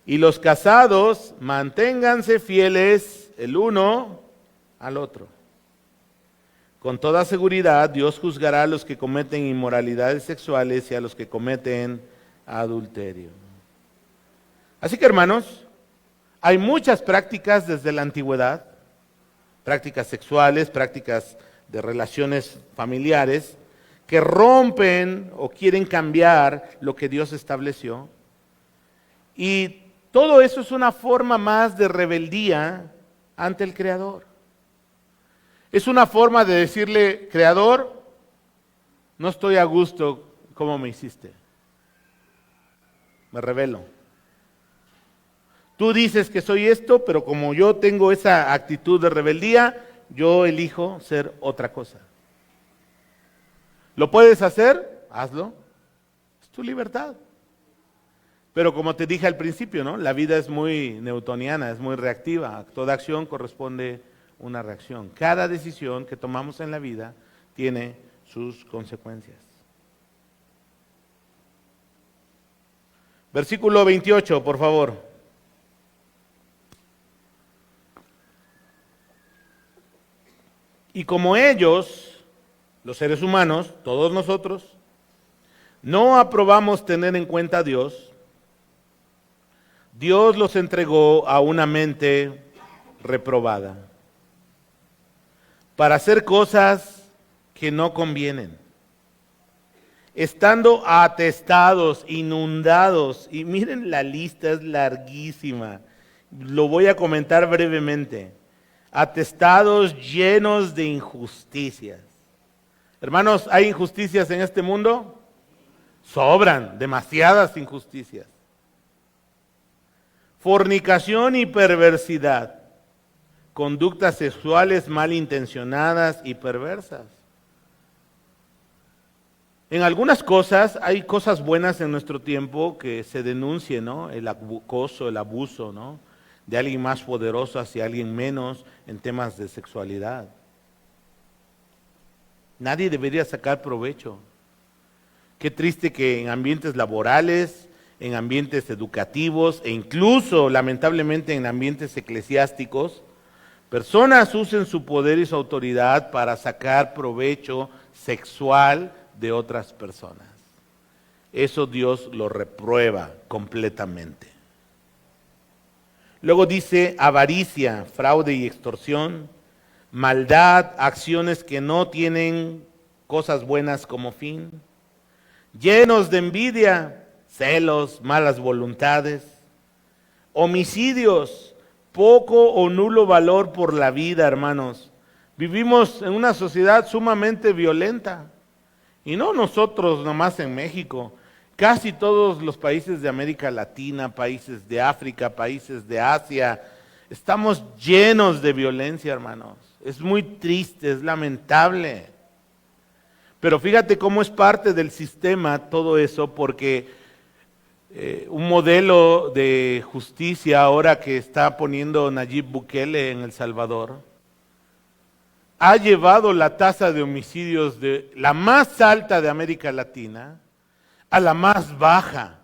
Y los casados manténganse fieles el uno al otro. Con toda seguridad, Dios juzgará a los que cometen inmoralidades sexuales y a los que cometen adulterio. Así que, hermanos, hay muchas prácticas desde la antigüedad, prácticas sexuales, prácticas de relaciones familiares, que rompen o quieren cambiar lo que Dios estableció. Y todo eso es una forma más de rebeldía ante el Creador. Es una forma de decirle, Creador, no estoy a gusto como me hiciste. Me rebelo. Tú dices que soy esto, pero como yo tengo esa actitud de rebeldía, yo elijo ser otra cosa. ¿Lo puedes hacer? Hazlo. Es tu libertad. Pero como te dije al principio, ¿no? La vida es muy newtoniana, es muy reactiva. A toda acción corresponde una reacción. Cada decisión que tomamos en la vida tiene sus consecuencias. Versículo 28, por favor. Y como ellos, los seres humanos, todos nosotros, no aprobamos tener en cuenta a Dios, Dios los entregó a una mente reprobada para hacer cosas que no convienen, estando atestados, inundados, y miren la lista es larguísima, lo voy a comentar brevemente, atestados llenos de injusticias. Hermanos, ¿hay injusticias en este mundo? Sobran, demasiadas injusticias. Fornicación y perversidad, conductas sexuales malintencionadas y perversas. En algunas cosas, hay cosas buenas en nuestro tiempo que se denuncie, ¿no? El acoso, el abuso, ¿no? De alguien más poderoso hacia alguien menos en temas de sexualidad. Nadie debería sacar provecho. Qué triste que en ambientes laborales, en ambientes educativos e incluso, lamentablemente, en ambientes eclesiásticos, personas usen su poder y su autoridad para sacar provecho sexual de otras personas. Eso Dios lo reprueba completamente. Luego dice avaricia, fraude y extorsión, maldad, acciones que no tienen cosas buenas como fin, llenos de envidia, celos, malas voluntades, homicidios, poco o nulo valor por la vida, hermanos. Vivimos en una sociedad sumamente violenta, y no nosotros nomás en México. Casi todos los países de América Latina, países de África, países de Asia, estamos llenos de violencia, hermanos. Es muy triste, es lamentable. Pero fíjate cómo es parte del sistema todo eso, porque un modelo de justicia ahora que está poniendo Nayib Bukele en El Salvador, ha llevado la tasa de homicidios de la más alta de América Latina a la más baja.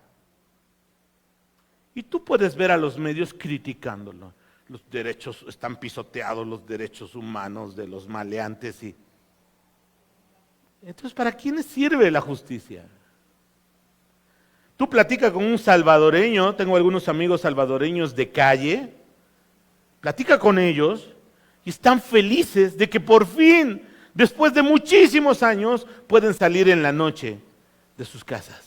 Y tú puedes ver a los medios criticándolo. Los derechos están pisoteados, los derechos humanos de los maleantes. Entonces, ¿para quiénes sirve la justicia? Tú platica con un salvadoreño, tengo algunos amigos salvadoreños de calle, platica con ellos y están felices de que por fin, después de muchísimos años, pueden salir en la noche de sus casas.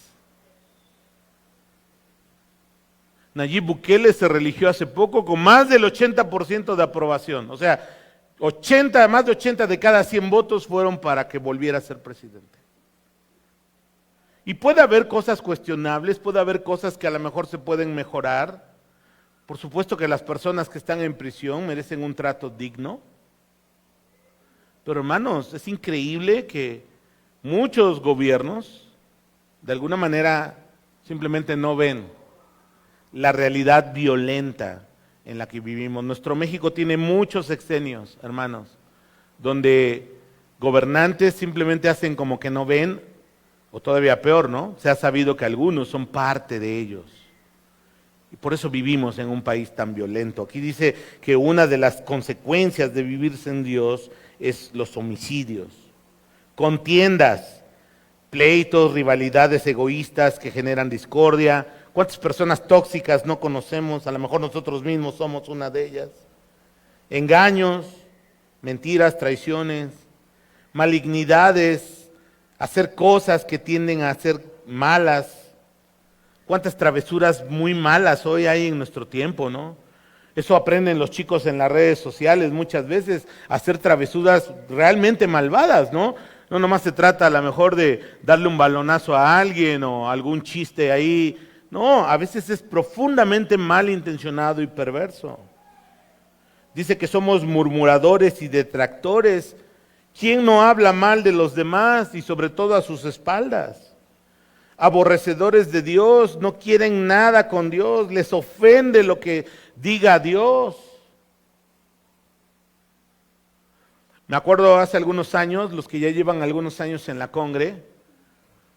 Nayib Bukele se religió hace poco con más del 80% de aprobación. O sea, más de 80 de cada 100 votos fueron para que volviera a ser presidente. Y puede haber cosas cuestionables, puede haber cosas que a lo mejor se pueden mejorar. Por supuesto que las personas que están en prisión merecen un trato digno. Pero hermanos, es increíble que muchos gobiernos de alguna manera simplemente no ven la realidad violenta en la que vivimos. Nuestro México tiene muchos sexenios, hermanos, donde gobernantes simplemente hacen como que no ven, o todavía peor, ¿no? Se ha sabido que algunos son parte de ellos. Y por eso vivimos en un país tan violento. Aquí dice que una de las consecuencias de vivir sin Dios es los homicidios, contiendas, pleitos, rivalidades egoístas que generan discordia, ¿Cuántas personas tóxicas no conocemos? A lo mejor nosotros mismos somos una de ellas. Engaños, mentiras, traiciones, malignidades, hacer cosas que tienden a ser malas. Cuántas travesuras muy malas hoy hay en nuestro tiempo, ¿no? Eso aprenden los chicos en las redes sociales muchas veces, a hacer travesuras realmente malvadas, ¿no? No nomás se trata a lo mejor de darle un balonazo a alguien o algún chiste ahí. No, a veces es profundamente malintencionado y perverso. Dice que somos murmuradores y detractores. ¿Quién no habla mal de los demás y sobre todo a sus espaldas? Aborrecedores de Dios, no quieren nada con Dios, les ofende lo que diga Dios. Me acuerdo hace algunos años, los que ya llevan algunos años en la Congre,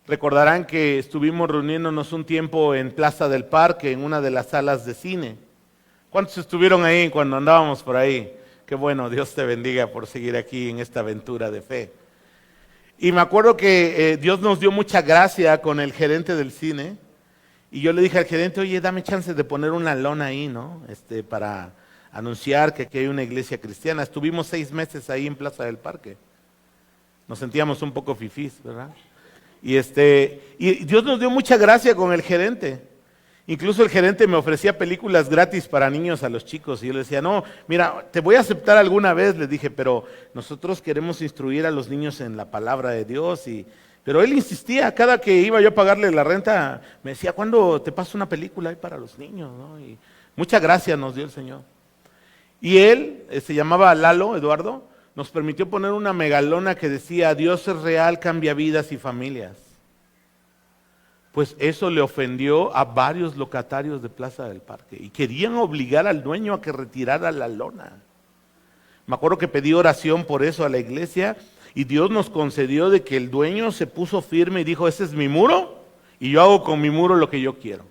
recordarán que estuvimos reuniéndonos un tiempo en Plaza del Parque, en una de las salas de cine. ¿Cuántos estuvieron ahí cuando andábamos por ahí? Qué bueno, Dios te bendiga por seguir aquí en esta aventura de fe. Y me acuerdo que Dios nos dio mucha gracia con el gerente del cine. Y yo le dije al gerente, oye, dame chance de poner una lona ahí, ¿no? Para anunciar que aquí hay una iglesia cristiana. Estuvimos 6 meses ahí en Plaza del Parque. Nos sentíamos un poco fifís, ¿verdad? Y Dios nos dio mucha gracia con el gerente. Incluso el gerente me ofrecía películas gratis para niños a los chicos. Y yo le decía, no, mira, te voy a aceptar alguna vez, le dije, pero nosotros queremos instruir a los niños en la palabra de Dios. Pero él insistía, cada que iba yo a pagarle la renta, me decía, ¿cuándo te paso una película ahí para los niños? ¿No? Y mucha gracia nos dio el Señor. Y él, se llamaba Lalo, Eduardo, nos permitió poner una megalona que decía, Dios es real, cambia vidas y familias. Pues eso le ofendió a varios locatarios de Plaza del Parque y querían obligar al dueño a que retirara la lona. Me acuerdo que pedí oración por eso a la iglesia y Dios nos concedió de que el dueño se puso firme y dijo, ese es mi muro y yo hago con mi muro lo que yo quiero.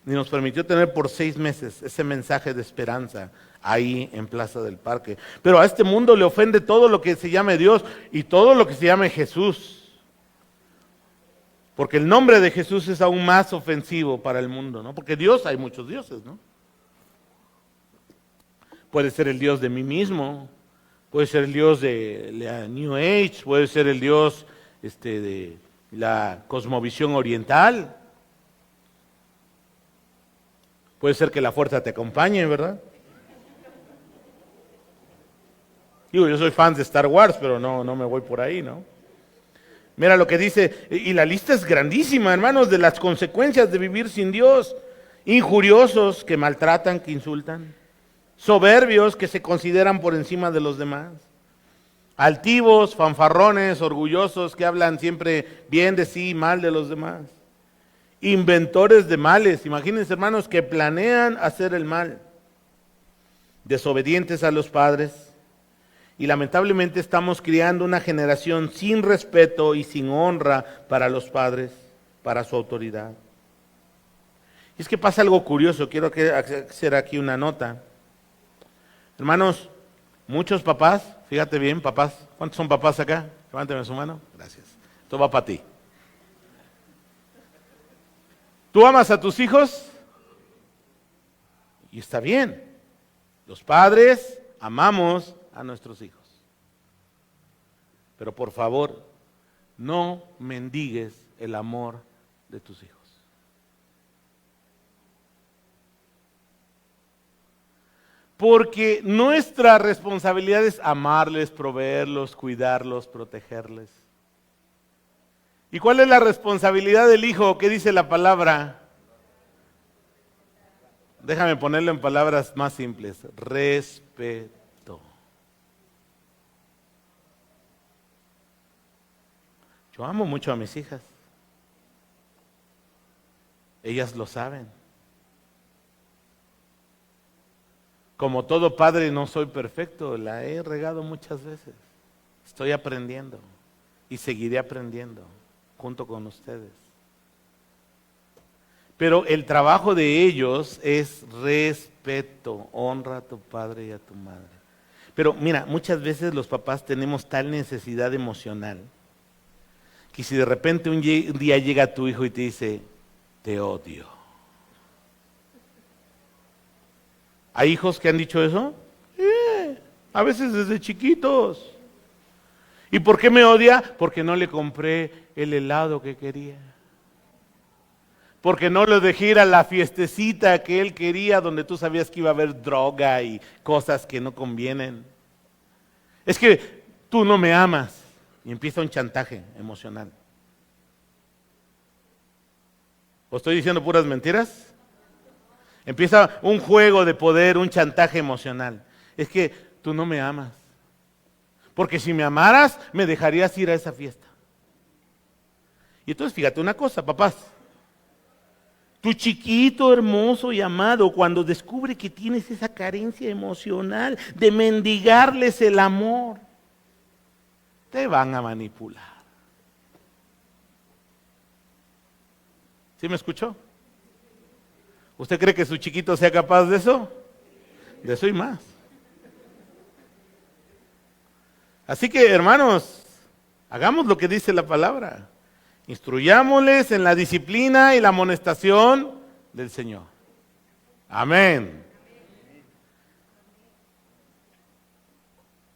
Y nos permitió tener por 6 meses ese mensaje de esperanza ahí en Plaza del Parque. Pero a este mundo le ofende todo lo que se llame Dios y todo lo que se llame Jesús. Porque el nombre de Jesús es aún más ofensivo para el mundo, ¿no? Porque Dios, hay muchos dioses, ¿no? Puede ser el Dios de mí mismo, puede ser el Dios de la New Age, puede ser el Dios de la cosmovisión oriental. Puede ser que la fuerza te acompañe, ¿verdad? Digo, yo soy fan de Star Wars, pero no me voy por ahí, ¿no? Mira lo que dice, y la lista es grandísima, hermanos, de las consecuencias de vivir sin Dios. Injuriosos, que maltratan, que insultan. Soberbios, que se consideran por encima de los demás. Altivos, fanfarrones, orgullosos, que hablan siempre bien de sí y mal de los demás. Inventores de males, imagínense, hermanos, que planean hacer el mal. Desobedientes a los padres. Y lamentablemente estamos criando una generación sin respeto y sin honra para los padres, para su autoridad. Y es que pasa algo curioso, quiero hacer aquí una nota. Hermanos, muchos papás, fíjate bien, papás, ¿cuántos son papás acá? Levánteme su mano, gracias. Esto va para ti. ¿Tú amas a tus hijos? Y está bien. Los padres amamos a nuestros hijos. Pero por favor, no mendigues el amor de tus hijos. Porque nuestra responsabilidad es amarles, proveerlos, cuidarlos, protegerles. ¿Y cuál es la responsabilidad del hijo? ¿Qué dice la palabra? Déjame ponerlo en palabras más simples. Respeto. Yo amo mucho a mis hijas. Ellas lo saben. Como todo padre no soy perfecto, la he regado muchas veces. Estoy aprendiendo y seguiré aprendiendo junto con ustedes. Pero el trabajo de ellos es respeto, honra a tu padre y a tu madre. Pero mira, muchas veces los papás tenemos tal necesidad emocional que si de repente un día llega tu hijo y te dice, te odio. ¿Hay hijos que han dicho eso? A veces desde chiquitos. ¿Y por qué me odia? Porque no le compré el helado que quería. Porque no lo dejé ir a la fiestecita que él quería, donde tú sabías que iba a haber droga y cosas que no convienen. Es que tú no me amas. Y empieza un chantaje emocional. ¿O estoy diciendo puras mentiras? Empieza un juego de poder, un chantaje emocional. Es que tú no me amas. Porque si me amaras, me dejarías ir a esa fiesta. Y entonces fíjate una cosa, papás. Tu chiquito hermoso y amado, cuando descubre que tienes esa carencia emocional de mendigarles el amor, te van a manipular. ¿Sí me escuchó? ¿Usted cree que su chiquito sea capaz de eso? De eso y más. Así que, hermanos, hagamos lo que dice la palabra. Instruyámosles en la disciplina y la amonestación del Señor. Amén.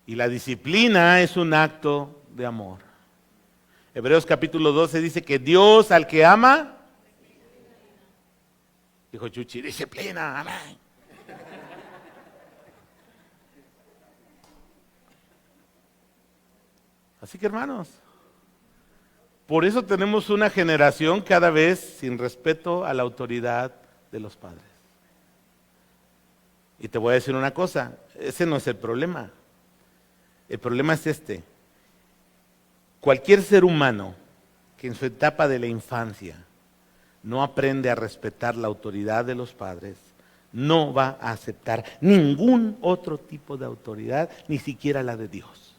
Y la disciplina es un acto de amor. Hebreos capítulo 12 dice que Dios al que ama, dijo Chuchi, disciplina, amén. Así que hermanos, por eso tenemos una generación cada vez sin respeto a la autoridad de los padres. Y te voy a decir una cosa, ese no es el problema. El problema es este. Cualquier ser humano que en su etapa de la infancia no aprende a respetar la autoridad de los padres, no va a aceptar ningún otro tipo de autoridad, ni siquiera la de Dios.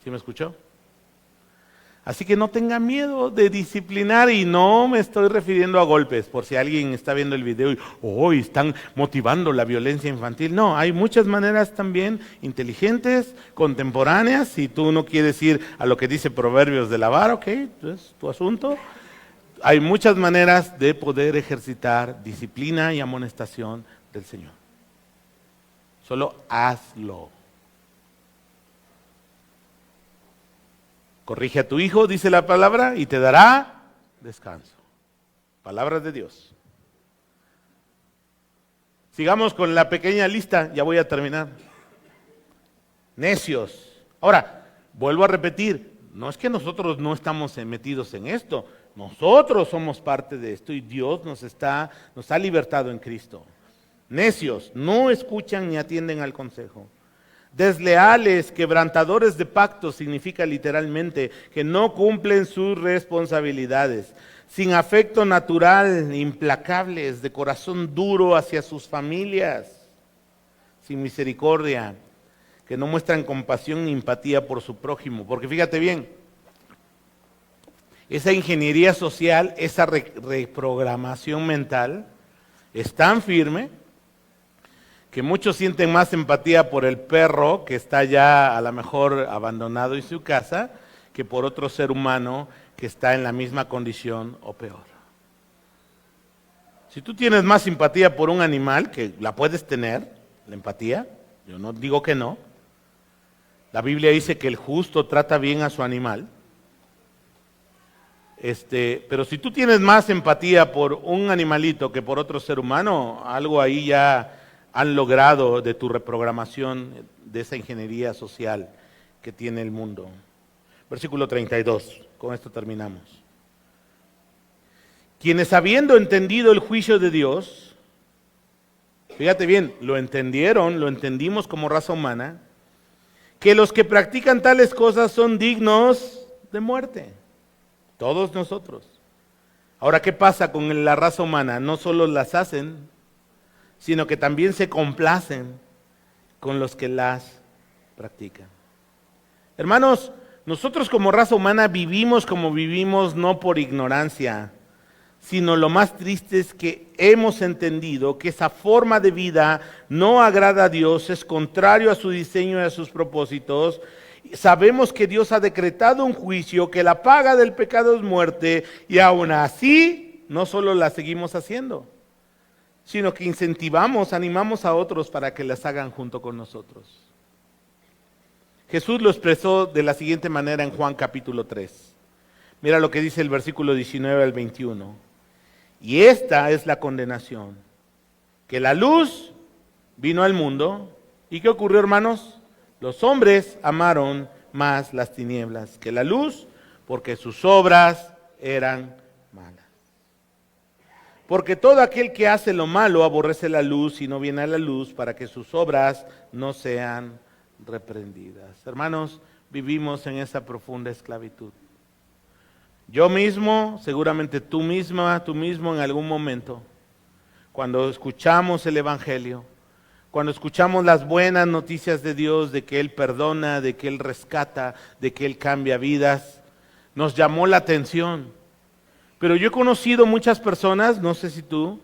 ¿Sí me escuchó? Así que no tenga miedo de disciplinar, y no me estoy refiriendo a golpes, por si alguien está viendo el video y hoy están motivando la violencia infantil. No, hay muchas maneras también inteligentes, contemporáneas. Si tú no quieres ir a lo que dice Proverbios de la vara, ok, es tu asunto. Hay muchas maneras de poder ejercitar disciplina y amonestación del Señor. Solo hazlo. Corrige a tu hijo, dice la palabra, y te dará descanso. Palabras de Dios. Sigamos con la pequeña lista, ya voy a terminar. Necios. Ahora, vuelvo a repetir, no es que nosotros no estamos metidos en esto, nosotros somos parte de esto y Dios nos ha libertado en Cristo. Necios, no escuchan ni atienden al consejo. Desleales, quebrantadores de pactos, significa literalmente que no cumplen sus responsabilidades. Sin afecto natural, implacables, de corazón duro hacia sus familias. Sin misericordia, que no muestran compasión ni empatía por su prójimo. Porque fíjate bien, esa ingeniería social, esa reprogramación mental es tan firme que muchos sienten más empatía por el perro que está ya a lo mejor abandonado en su casa, que por otro ser humano que está en la misma condición o peor. Si tú tienes más simpatía por un animal, que la puedes tener, la empatía, yo no digo que no. La Biblia dice que el justo trata bien a su animal. Pero si tú tienes más empatía por un animalito que por otro ser humano, algo ahí ya han logrado de tu reprogramación de esa ingeniería social que tiene el mundo. Versículo 32, con esto terminamos. Quienes habiendo entendido el juicio de Dios, fíjate bien, lo entendieron, lo entendimos como raza humana, que los que practican tales cosas son dignos de muerte. Todos nosotros. Ahora, ¿qué pasa con la raza humana? No solo las hacen, sino que también se complacen con los que las practican. Hermanos, nosotros como raza humana vivimos como vivimos no por ignorancia, sino lo más triste es que hemos entendido que esa forma de vida no agrada a Dios, es contrario a su diseño y a sus propósitos, sabemos que Dios ha decretado un juicio, que la paga del pecado es muerte, y aún así no solo la seguimos haciendo, sino que incentivamos, animamos a otros para que las hagan junto con nosotros. Jesús lo expresó de la siguiente manera en Juan capítulo 3. Mira lo que dice el versículo 19 al 21. Y esta es la condenación, que la luz vino al mundo. ¿Y qué ocurrió, hermanos? Los hombres amaron más las tinieblas que la luz, porque sus obras eran malas. Porque todo aquel que hace lo malo aborrece la luz y no viene a la luz para que sus obras no sean reprendidas. Hermanos, vivimos en esa profunda esclavitud. Yo mismo, seguramente tú misma, tú mismo en algún momento, cuando escuchamos el Evangelio, cuando escuchamos las buenas noticias de Dios, de que Él perdona, de que Él rescata, de que Él cambia vidas, nos llamó la atención. Pero yo he conocido muchas personas, no sé si tú,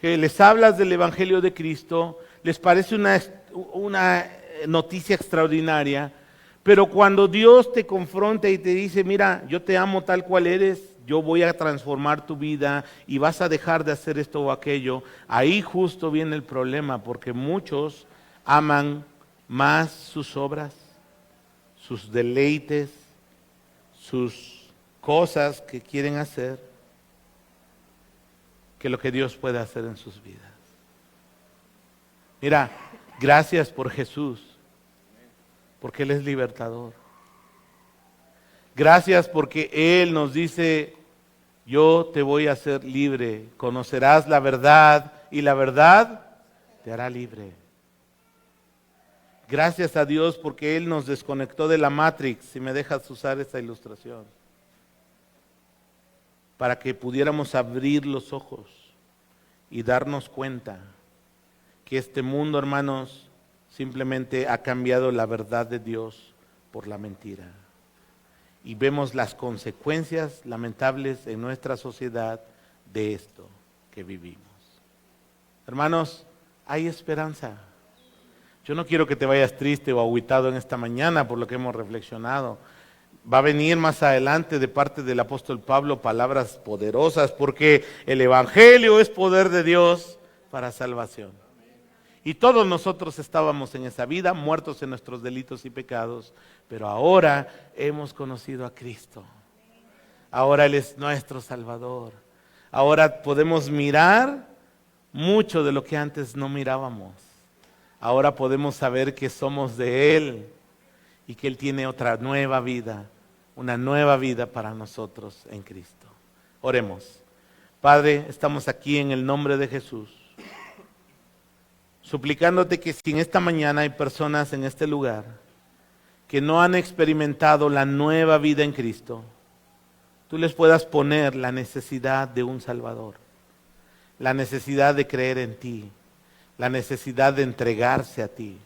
que les hablas del Evangelio de Cristo, les parece una noticia extraordinaria, pero cuando Dios te confronta y te dice, mira, yo te amo tal cual eres, yo voy a transformar tu vida y vas a dejar de hacer esto o aquello, ahí justo viene el problema, porque muchos aman más sus obras, sus deleites, sus cosas que quieren hacer, que lo que Dios puede hacer en sus vidas. Mira, gracias por Jesús, porque Él es libertador. Gracias porque Él nos dice, yo te voy a hacer libre, conocerás la verdad y la verdad te hará libre. Gracias a Dios porque Él nos desconectó de la Matrix, si me dejas usar esta ilustración, para que pudiéramos abrir los ojos y darnos cuenta que este mundo, hermanos, simplemente ha cambiado la verdad de Dios por la mentira. Y vemos las consecuencias lamentables en nuestra sociedad de esto que vivimos. Hermanos, hay esperanza. Yo no quiero que te vayas triste o agüitado en esta mañana por lo que hemos reflexionado. Va a venir más adelante de parte del apóstol Pablo palabras poderosas, porque el Evangelio es poder de Dios para salvación. Y todos nosotros estábamos en esa vida, muertos en nuestros delitos y pecados, pero ahora hemos conocido a Cristo. Ahora Él es nuestro Salvador. Ahora podemos mirar mucho de lo que antes no mirábamos. Ahora podemos saber que somos de Él y que Él tiene otra nueva vida, una nueva vida para nosotros en Cristo. Oremos. Padre, estamos aquí en el nombre de Jesús, suplicándote que si en esta mañana hay personas en este lugar que no han experimentado la nueva vida en Cristo, tú les puedas poner la necesidad de un Salvador, la necesidad de creer en ti, la necesidad de entregarse a ti.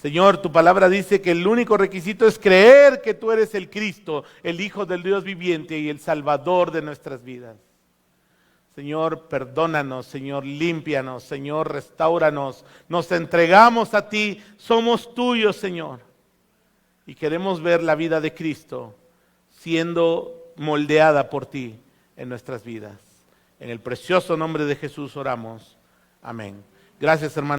Señor, tu palabra dice que el único requisito es creer que tú eres el Cristo, el Hijo del Dios viviente y el Salvador de nuestras vidas. Señor, perdónanos, Señor, límpianos, Señor, restáuranos, nos entregamos a ti, somos tuyos, Señor. Y queremos ver la vida de Cristo siendo moldeada por ti en nuestras vidas. En el precioso nombre de Jesús oramos. Amén. Gracias, hermanos.